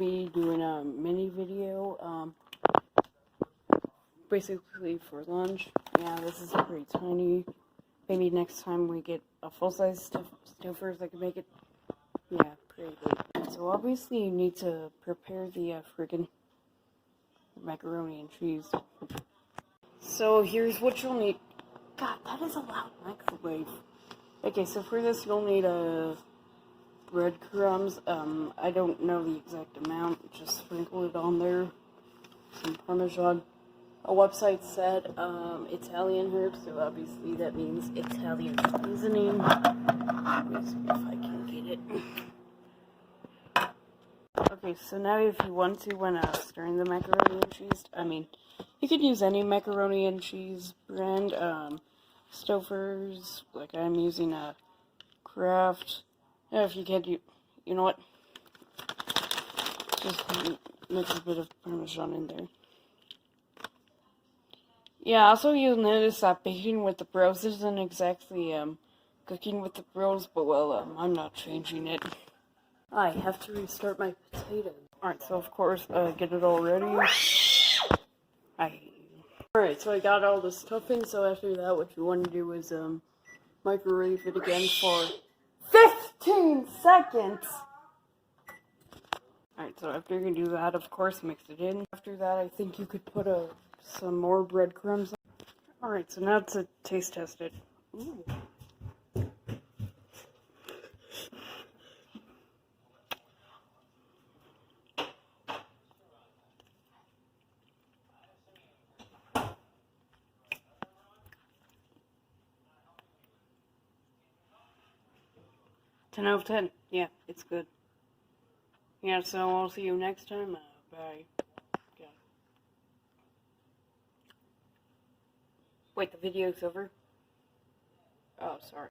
be doing a mini video, basically for lunch. Yeah, this is pretty tiny. Maybe next time we get a full-size Stouffer's, I can make it, yeah, pretty good. So obviously you need to prepare the friggin' macaroni and cheese. So here's what you'll need. God, that is a loud microwave. Okay, so for this you'll need breadcrumbs. I don't know the exact amount. Just sprinkle it on there. Some Parmesan. A website said Italian herbs, so obviously that means Italian seasoning. Let's see if I can get it. Okay, so now if you want to, when stirring the macaroni and cheese, you could use any macaroni and cheese brand. Stouffer's, like I'm using a Kraft. If you can't, you know what? Just mix a bit of Parmesan in there. Yeah, also you'll notice that baking with the bros isn't exactly cooking with the bros, but well, I'm not changing it. I have to restart my potatoes. Alright, so of course, get it all ready. Alright, so I got all the stuff in, so after that what you want to do is microwave it again for 15 seconds! Alright, so after you do that, of course, mix it in. After that, I think you could put some more breadcrumbs. Alright, so now to taste test it. Ooh. Ten out of 10. Yeah, it's good. Yeah, so I'll see you next time. Bye. Yeah. Wait, the video's over? Oh, sorry.